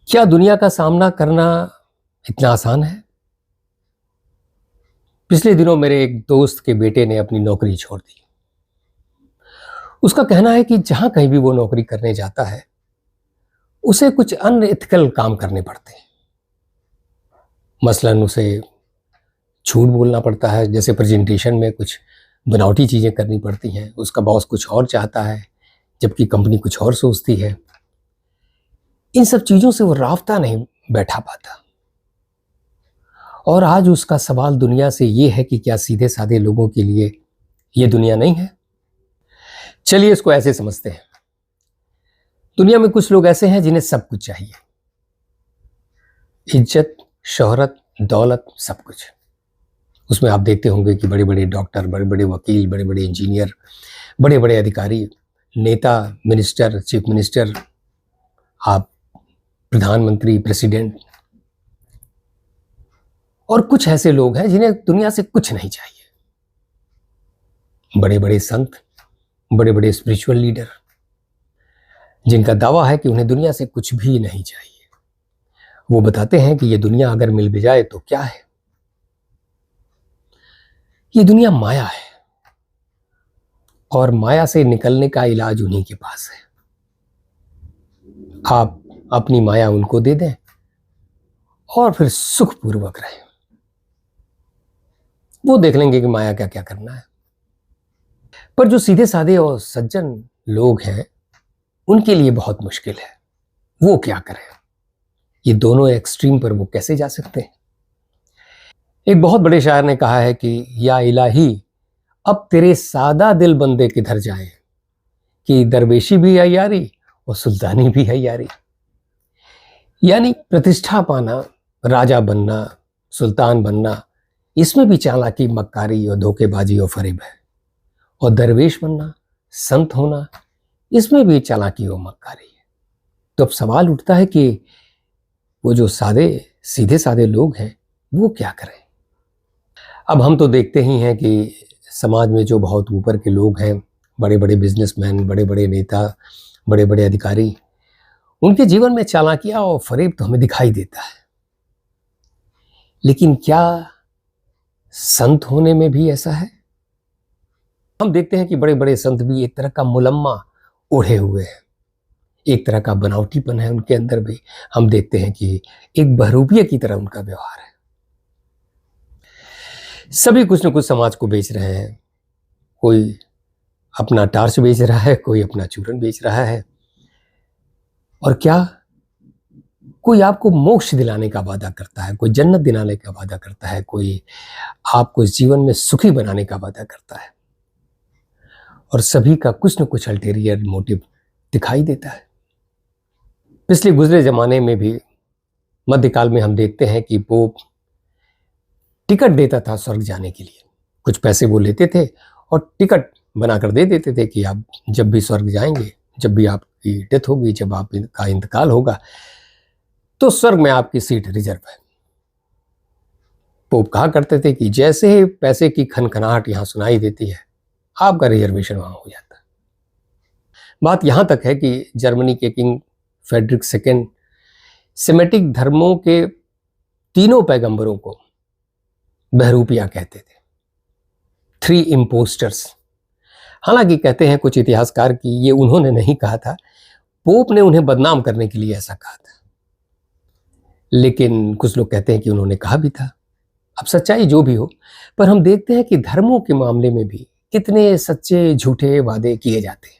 क्या दुनिया का सामना करना इतना आसान है? पिछले दिनों मेरे एक दोस्त के बेटे ने अपनी नौकरी छोड़ दी। उसका कहना है कि जहां कहीं भी वो नौकरी करने जाता है, उसे कुछ अनएथिकल काम करने पड़ते हैं। मसलन उसे झूठ बोलना पड़ता है, जैसे प्रेजेंटेशन में कुछ बनावटी चीजें करनी पड़ती हैं। उसका बॉस कुछ और चाहता है, जबकि कंपनी कुछ और सोचती है। इन सब चीजों से वो राफ्ता नहीं बैठा पाता। और आज उसका सवाल दुनिया से ये है कि क्या सीधे साधे लोगों के लिए ये दुनिया नहीं है? चलिए इसको ऐसे समझते हैं। दुनिया में कुछ लोग ऐसे हैं जिन्हें सब कुछ चाहिए, इज्जत, शोहरत, दौलत, सब कुछ। उसमें आप देखते होंगे कि बड़े बड़े डॉक्टर, बड़े बड़े वकील, बड़े बड़े इंजीनियर, बड़े बड़े अधिकारी, नेता, मिनिस्टर, चीफ मिनिस्टर, आप प्रधानमंत्री, प्रेसिडेंट, और कुछ ऐसे लोग हैं जिन्हें दुनिया से कुछ नहीं चाहिए। बड़े बड़े संत, बड़े बड़े स्पिरिचुअल लीडर, जिनका दावा है कि उन्हें दुनिया से कुछ भी नहीं चाहिए। वो बताते हैं कि ये दुनिया अगर मिल भी जाए तो क्या है? ये दुनिया माया है, और माया से निकलने का इलाज उन्हीं के पास है। आप अपनी माया उनको दे दें और फिर सुखपूर्वक रहें। वो देख लेंगे कि माया क्या क्या करना है। पर जो सीधे साधे और सज्जन लोग हैं, उनके लिए बहुत मुश्किल है। वो क्या करें? ये दोनों एक्सट्रीम पर वो कैसे जा सकते हैं? एक बहुत बड़े शायर ने कहा है कि या इलाही, अब तेरे सादा दिल बंदे किधर जाए, कि दरवेशी भी है यारी और सुल्तानी भी है यारी। यानी प्रतिष्ठा पाना, राजा बनना, सुल्तान बनना, इसमें भी चालाकी, मक्कारी और धोखेबाजी और फरेब है। और दरवेश बनना, संत होना, इसमें भी चालाकी और मक्कारी है। तो अब सवाल उठता है कि वो जो सीधे साधे लोग हैं, वो क्या करें? अब हम तो देखते ही हैं कि समाज में जो बहुत ऊपर के लोग हैं, बड़े बड़े बिजनेसमैन, बड़े बड़े नेता, बड़े बड़े अधिकारी, उनके जीवन में चालाकियां और फरेब तो हमें दिखाई देता है। लेकिन क्या संत होने में भी ऐसा है? हम देखते हैं कि बड़े बड़े संत भी एक तरह का मुलम्मा ओढ़े हुए हैं, एक तरह का बनावटीपन है उनके अंदर भी। हम देखते हैं कि एक बहरूपिये की तरह उनका व्यवहार है। सभी कुछ न कुछ समाज को बेच रहे हैं। कोई अपना टार्च बेच रहा है, कोई अपना चूरन बेच रहा है। और क्या कोई आपको मोक्ष दिलाने का वादा करता है, कोई जन्नत दिलाने का वादा करता है, कोई आपको इस जीवन में सुखी बनाने का वादा करता है। और सभी का कुछ न कुछ अल्टीरियर मोटिव दिखाई देता है। पिछले गुजरे जमाने में भी, मध्यकाल में, हम देखते हैं कि पोप टिकट देता था स्वर्ग जाने के लिए। कुछ पैसे वो लेते थे और टिकट बनाकर दे देते थे कि आप जब भी स्वर्ग जाएंगे, जब भी आपकी डेथ होगी, जब आपका इंतकाल होगा, तो स्वर्ग में आपकी सीट रिजर्व है। पोप कहा करते थे कि जैसे ही पैसे की खनखनाहट यहां सुनाई देती है, आपका रिजर्वेशन वहां हो जाता है। बात यहां तक है कि जर्मनी के किंग फेडरिक सेकेंड सेमेटिक धर्मों के तीनों पैगंबरों को बहरूपिया कहते थे, 3 इम्पोस्टर्स। हालांकि कहते हैं कुछ इतिहासकार कि ये उन्होंने नहीं कहा था, पोप ने उन्हें बदनाम करने के लिए ऐसा कहा था। लेकिन कुछ लोग कहते हैं कि उन्होंने कहा भी था। अब सच्चाई जो भी हो, पर हम देखते हैं कि धर्मों के मामले में भी कितने सच्चे झूठे वादे किए जाते हैं।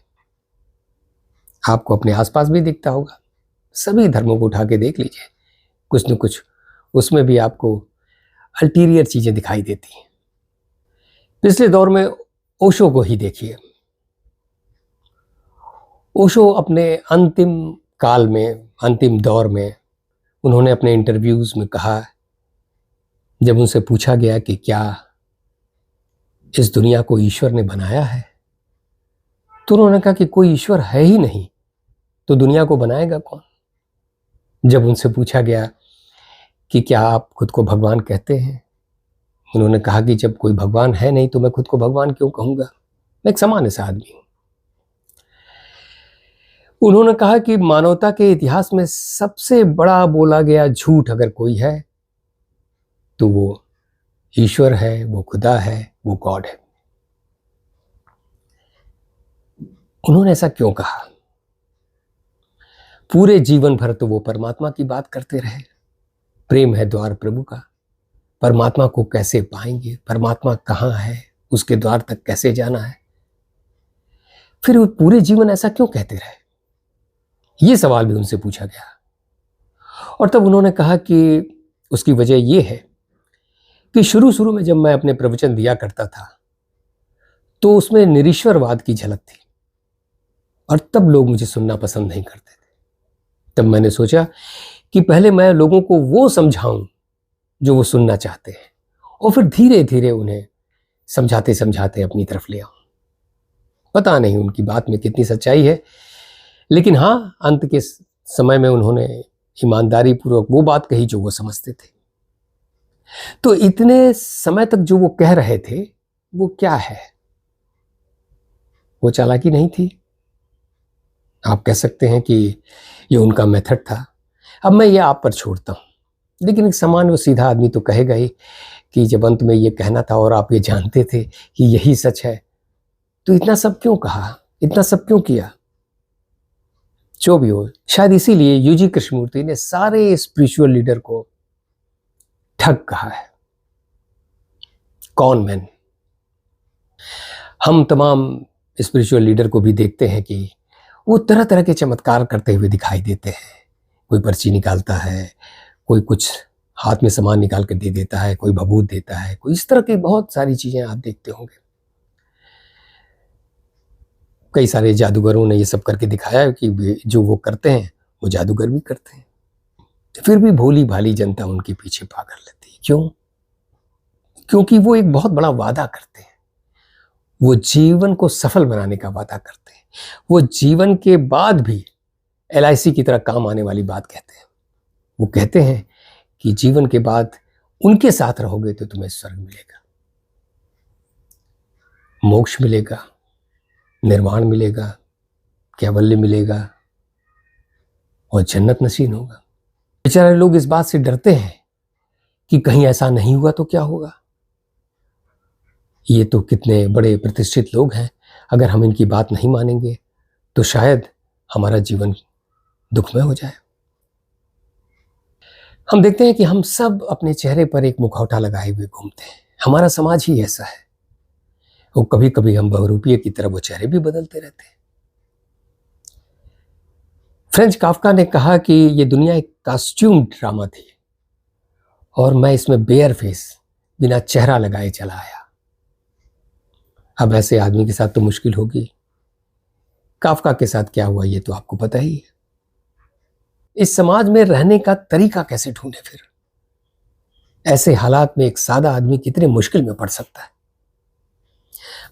आपको अपने आसपास भी दिखता होगा। सभी धर्मों को उठा के देख लीजिए, कुछ न कुछ उसमें भी आपको अल्टीरियर चीजें दिखाई देती हैं। पिछले दौर में ओशो को ही देखिए। ओशो अपने अंतिम काल में, अंतिम दौर में, उन्होंने अपने इंटरव्यूज में कहा, जब उनसे पूछा गया कि क्या इस दुनिया को ईश्वर ने बनाया है, तो उन्होंने कहा कि कोई ईश्वर है ही नहीं, तो दुनिया को बनाएगा कौन? जब उनसे पूछा गया कि क्या आप खुद को भगवान कहते हैं, उन्होंने कहा कि जब कोई भगवान है नहीं तो मैं खुद को भगवान क्यों कहूंगा, मैं एक सामान्य सा आदमी हूं। उन्होंने कहा कि मानवता के इतिहास में सबसे बड़ा बोला गया झूठ अगर कोई है तो वो ईश्वर है, वो खुदा है, वो गॉड है। उन्होंने ऐसा क्यों कहा? पूरे जीवन भर तो वो परमात्मा की बात करते रहे, प्रेम है द्वार प्रभु का, परमात्मा को कैसे पाएंगे, परमात्मा कहाँ है, उसके द्वार तक कैसे जाना है। फिर वो पूरे जीवन ऐसा क्यों कहते रहे? ये सवाल भी उनसे पूछा गया। और तब उन्होंने कहा कि उसकी वजह ये है कि शुरू शुरू में जब मैं अपने प्रवचन दिया करता था तो उसमें निरीश्वरवाद की झलक थी और तब लोग मुझे सुनना पसंद नहीं करते थे। तब मैंने सोचा कि पहले मैं लोगों को वो समझाऊं जो वो सुनना चाहते हैं और फिर धीरे धीरे उन्हें समझाते समझाते अपनी तरफ ले आऊं। पता नहीं उनकी बात में कितनी सच्चाई है, लेकिन हाँ, अंत के समय में उन्होंने ईमानदारी पूर्वक वो बात कही जो वो समझते थे। तो इतने समय तक जो वो कह रहे थे वो क्या है? वो चालाकी नहीं थी। आप कह सकते हैं कि ये उनका मेथड था। अब मैं ये आप पर छोड़ता हूं, लेकिन एक सामान्य वो सीधा आदमी तो कहेगा ही कि जब अंत में ये कहना था और आप ये जानते थे कि यही सच है, तो इतना सब क्यों कहा, इतना सब क्यों किया? जो भी हो, शायद इसीलिए यूजी कृष्णमूर्ति ने सारे स्पिरिचुअल लीडर को ठग कहा है, कॉन मैन। हम तमाम स्पिरिचुअल लीडर को भी देखते हैं कि वो तरह तरह के चमत्कार करते हुए दिखाई देते हैं। कोई पर्ची निकालता है, कोई कुछ हाथ में सामान निकाल कर दे देता है, कोई भभूत देता है, कोई इस तरह की बहुत सारी चीजें आप देखते होंगे। कई सारे जादूगरों ने ये सब करके दिखाया है कि जो वो करते हैं वो जादूगर भी करते हैं। फिर भी भोली भाली जनता उनके पीछे पागल रहती है। क्यों? क्योंकि वो एक बहुत बड़ा वादा करते हैं। वो जीवन को सफल बनाने का वादा करते हैं। वो जीवन के बाद भी LIC की तरह काम आने वाली बात कहते हैं। वो कहते हैं कि जीवन के बाद उनके साथ रहोगे तो तुम्हें स्वर्ग मिलेगा, मोक्ष मिलेगा, निर्वाण मिलेगा, कैवल्य मिलेगा और जन्नत नसीब होगा। बेचारे लोग इस बात से डरते हैं कि कहीं ऐसा नहीं हुआ तो क्या होगा। ये तो कितने बड़े प्रतिष्ठित लोग हैं, अगर हम इनकी बात नहीं मानेंगे तो शायद हमारा जीवन दुखमय हो जाए। हम देखते हैं कि हम सब अपने चेहरे पर एक मुखौटा लगाए हुए घूमते हैं। हमारा समाज ही ऐसा है। वो कभी कभी हम बहुरूपिये की तरह वो चेहरे भी बदलते रहते हैं। फ्रेंच काफ्का ने कहा कि ये दुनिया एक कॉस्ट्यूम ड्रामा थी और मैं इसमें बेयर फेस, बिना चेहरा लगाए चला आया। अब ऐसे आदमी के साथ तो मुश्किल होगी। काफ्का के साथ क्या हुआ ये तो आपको पता ही है। इस समाज में रहने का तरीका कैसे ढूंढे? फिर ऐसे हालात में एक सादा आदमी कितने मुश्किल में पड़ सकता है।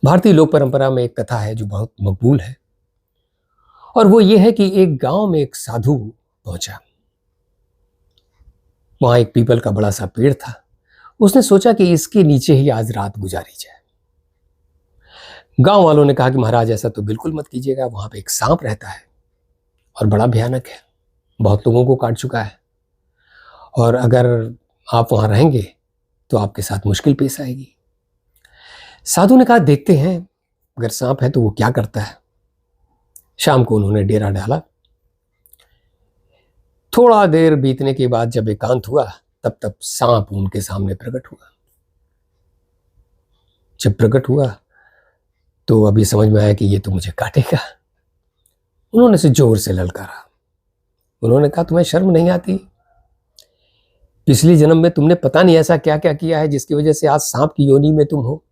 भारतीय लोक परंपरा में एक कथा है जो बहुत मकबूल है और वो ये है कि एक गांव में एक साधु पहुंचा। वहां एक पीपल का बड़ा सा पेड़ था। उसने सोचा कि इसके नीचे ही आज रात गुजारी जाए। गांव वालों ने कहा कि महाराज ऐसा तो बिल्कुल मत कीजिएगा, वहां पे एक सांप रहता है और बड़ा भयानक है, बहुत लोगों को काट चुका है और अगर आप वहां रहेंगे तो आपके साथ मुश्किल पेश आएगी। साधु ने कहा देखते हैं अगर सांप है तो वो क्या करता है। शाम को उन्होंने डेरा डाला। थोड़ा देर बीतने के बाद जब एकांत हुआ तब सांप उनके सामने प्रकट हुआ। जब प्रकट हुआ तो अभी समझ में आया कि ये तो मुझे काटेगा। उन्होंने उसे जोर से ललकारा। उन्होंने कहा तुम्हें शर्म नहीं आती? पिछले जन्म में तुमने पता नहीं ऐसा क्या क्या किया है जिसकी वजह से आज सांप की योनि में तुम हो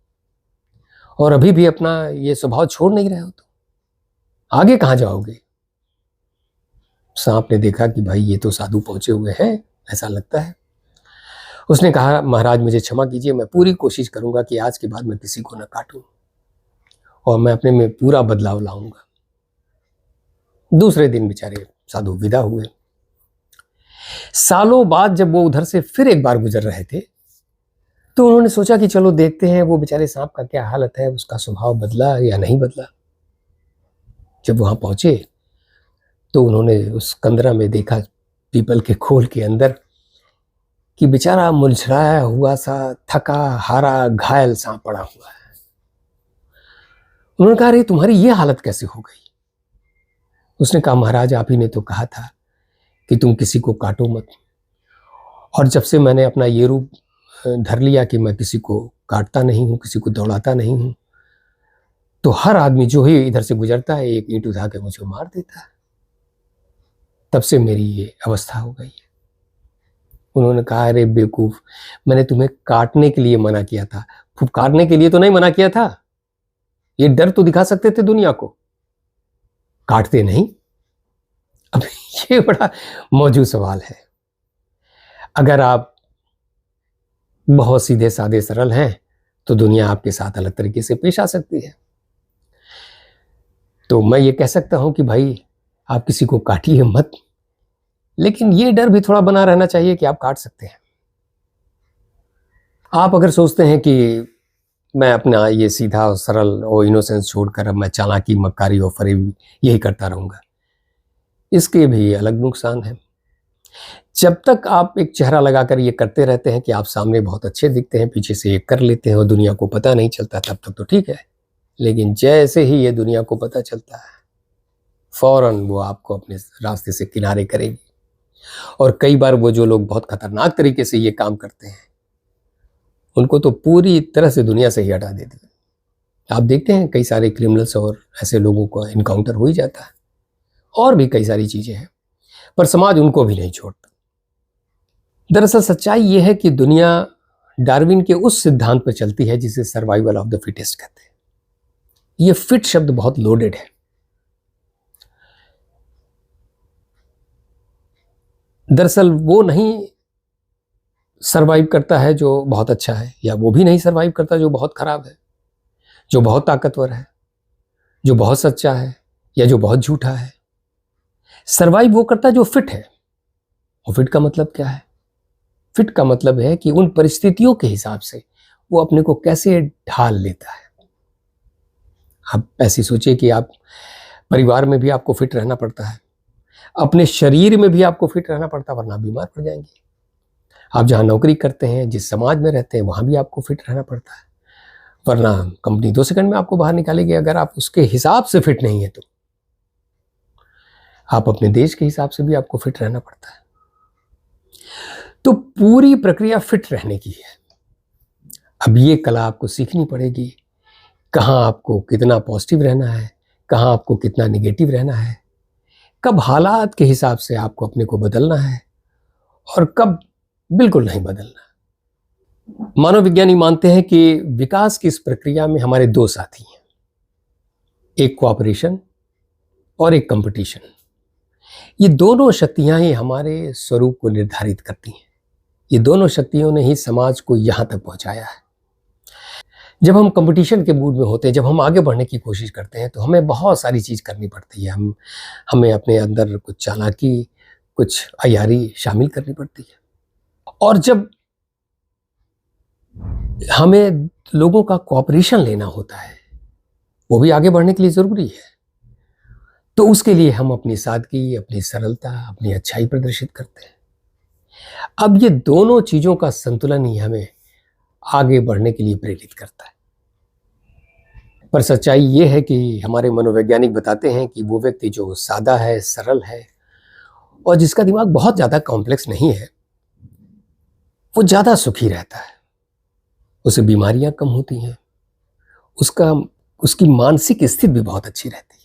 और अभी भी अपना ये स्वभाव छोड़ नहीं रहे हो। तो आगे कहां जाओगे? सांप ने देखा कि भाई ये तो साधु पहुंचे हुए हैं, ऐसा लगता है। उसने कहा महाराज मुझे क्षमा कीजिए, मैं पूरी कोशिश करूंगा कि आज के बाद मैं किसी को न काटूं और मैं अपने में पूरा बदलाव लाऊंगा। दूसरे दिन बेचारे साधु विदा हुए। सालों बाद जब वो उधर से फिर एक बार गुजर रहे थे तो उन्होंने सोचा कि चलो देखते हैं वो बेचारे सांप का क्या हालत है, उसका स्वभाव बदला या नहीं बदला। जब वहां पहुंचे तो उन्होंने उस कंदरा में देखा, पीपल के खोल के अंदर, कि बेचारा मुरझाया हुआ सा, थका हारा घायल सा पड़ा हुआ है। उन्होंने कहा, अरे तुम्हारी ये हालत कैसे हो गई? उसने कहा, महाराज आप ही ने तो कहा था कि तुम किसी को काटो मत, और जब से मैंने अपना ये रूप धर लिया कि मैं किसी को काटता नहीं हूं, किसी को दौड़ाता नहीं हूं, तो हर आदमी जो ही इधर से गुजरता है एक ईंट उठा के मुझे मार देता है। तब से मेरी ये अवस्था हो गई है। उन्होंने कहा, अरे बेवकूफ, मैंने तुम्हें काटने के लिए मना किया था, फुफकारने के लिए तो नहीं मना किया था। ये डर तो दिखा सकते थे दुनिया को, काटते नहीं। अब ये बड़ा मौजूद सवाल है। अगर आप बहुत सीधे साधे सरल हैं तो दुनिया आपके साथ अलग तरीके से पेश आ सकती है। तो मैं ये कह सकता हूं कि भाई आप किसी को काटिए मत, लेकिन ये डर भी थोड़ा बना रहना चाहिए कि आप काट सकते हैं। आप अगर सोचते हैं कि मैं अपना ये सीधा और सरल और इनोसेंस छोड़कर अब मैं चालाकी, मक्कारी और फरेब यही करता रहूंगा, इसके भी अलग नुकसान हैं। जब तक आप एक चेहरा लगाकर ये करते रहते हैं कि आप सामने बहुत अच्छे दिखते हैं, पीछे से ये कर लेते हैं और दुनिया को पता नहीं चलता, तब तक तो ठीक है। लेकिन जैसे ही ये दुनिया को पता चलता है, फौरन वो आपको अपने रास्ते से किनारे करेगी। और कई बार वो जो लोग बहुत खतरनाक तरीके से ये काम करते हैं, उनको तो पूरी तरह से दुनिया से ही हटा देती है। आप देखते हैं कई सारे क्रिमिनल्स और ऐसे लोगों का इनकाउंटर हो ही जाता है, और भी कई सारी चीजें हैं, पर समाज उनको भी नहीं छोड़ता। दरअसल सच्चाई यह है कि दुनिया डार्विन के उस सिद्धांत पर चलती है जिसे सर्वाइवल ऑफ द फिटेस्ट कहते हैं। यह फिट शब्द बहुत लोडेड है। दरअसल वो नहीं सरवाइव करता है जो बहुत अच्छा है, या वो भी नहीं सरवाइव करता जो बहुत खराब है, जो बहुत ताकतवर है, जो बहुत सच्चा है, या जो बहुत झूठा है। सरवाइव वो करता है जो फिट है। और फिट का मतलब क्या है? फिट का मतलब है कि उन परिस्थितियों के हिसाब से वो अपने को कैसे ढाल लेता है। आप ऐसी सोचिए कि आप परिवार में भी आपको फिट रहना पड़ता है, अपने शरीर में भी आपको फिट रहना पड़ता है, वरना बीमार पड़ जाएंगे। आप जहां नौकरी करते हैं, जिस समाज में रहते हैं, वहां भी आपको फिट रहना पड़ता है, वरना कंपनी 2 सेकंड में आपको बाहर निकालेगी अगर आप उसके हिसाब से फिट नहीं है। तो आप अपने देश के हिसाब से भी आपको फिट रहना पड़ता है। तो पूरी प्रक्रिया फिट रहने की है। अब ये कला आपको सीखनी पड़ेगी, कहाँ आपको कितना पॉजिटिव रहना है, कहाँ आपको कितना निगेटिव रहना है, कब हालात के हिसाब से आपको अपने को बदलना है और कब बिल्कुल नहीं बदलना। मानव विज्ञानी मानते हैं कि विकास की इस प्रक्रिया में हमारे 2 साथी हैं, एक कोऑपरेशन और एक कंपटीशन। ये दोनों शक्तियां ही हमारे स्वरूप को निर्धारित करती हैं। ये दोनों शक्तियों ने ही समाज को यहां तक पहुंचाया है। जब हम कंपटीशन के मूड में होते हैं, जब हम आगे बढ़ने की कोशिश करते हैं, तो हमें बहुत सारी चीज करनी पड़ती है। हमें अपने अंदर कुछ चालाकी, कुछ अयारी शामिल करनी पड़ती है। और जब हमें लोगों का कोऑपरेशन लेना होता है, वो भी आगे बढ़ने के लिए जरूरी है, तो उसके लिए हम अपनी सादगी, अपनी सरलता, अपनी अच्छाई प्रदर्शित करते हैं। अब ये दोनों चीजों का संतुलन ही हमें आगे बढ़ने के लिए प्रेरित करता है। पर सच्चाई ये है कि हमारे मनोवैज्ञानिक बताते हैं कि वो व्यक्ति जो सादा है, सरल है और जिसका दिमाग बहुत ज्यादा कॉम्प्लेक्स नहीं है, वो ज्यादा सुखी रहता है। उसे बीमारियां कम होती हैं, उसकी मानसिक स्थिति भी बहुत अच्छी रहती है।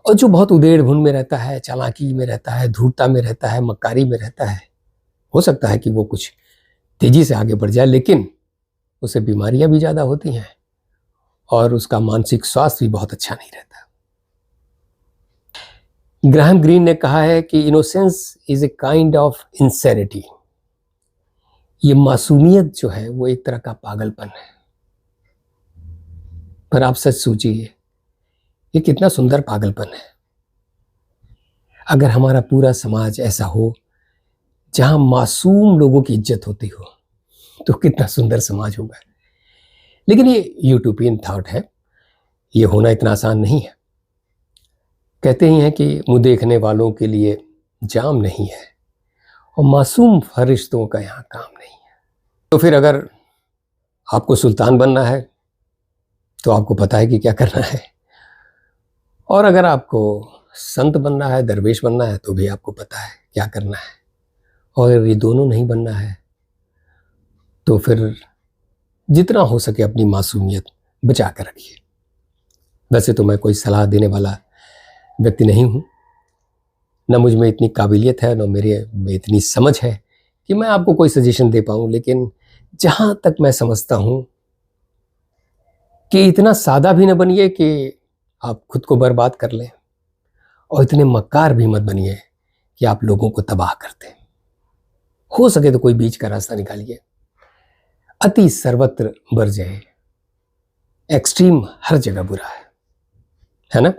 और जो बहुत उधेड़ बुन में रहता है, चालाकी में रहता है, धूर्तता में रहता है, मक्कारी में रहता है, हो सकता है कि वो कुछ तेजी से आगे बढ़ जाए, लेकिन उसे बीमारियां भी ज्यादा होती हैं और उसका मानसिक स्वास्थ्य भी बहुत अच्छा नहीं रहता। ग्राहम ग्रीन ने कहा है कि innocence is a kind of insanity. ये मासूमियत जो है वो एक तरह का पागलपन है। पर आप सच सोचिए, ये कितना सुंदर पागलपन है। अगर हमारा पूरा समाज ऐसा हो जहां मासूम लोगों की इज्जत होती हो, तो कितना सुंदर समाज होगा। लेकिन ये यूटोपियन थॉट है, ये होना इतना आसान नहीं है। कहते ही हैं कि मुँह देखने वालों के लिए जाम नहीं है और मासूम फरिश्तों का यहाँ काम नहीं है। तो फिर अगर आपको सुल्तान बनना है तो आपको पता है कि क्या करना है, और अगर आपको संत बनना है, दरवेश बनना है, तो भी आपको पता है क्या करना है। और अगर ये दोनों नहीं बनना है तो फिर जितना हो सके अपनी मासूमियत बचा कर रखिए। वैसे तो मैं कोई सलाह देने वाला व्यक्ति नहीं हूँ, न मुझ में इतनी काबिलियत है, न मेरे में इतनी समझ है कि मैं आपको कोई सजेशन दे पाऊँ, लेकिन जहाँ तक मैं समझता हूँ कि इतना सादा भी न बनिए कि आप खुद को बर्बाद कर लें, और इतने मक्कार भी मत बनिए कि आप लोगों को तबाह कर दें। हो सके तो कोई बीच का रास्ता निकालिए। अति सर्वत्र बरजय, एक्सट्रीम हर जगह बुरा है ना।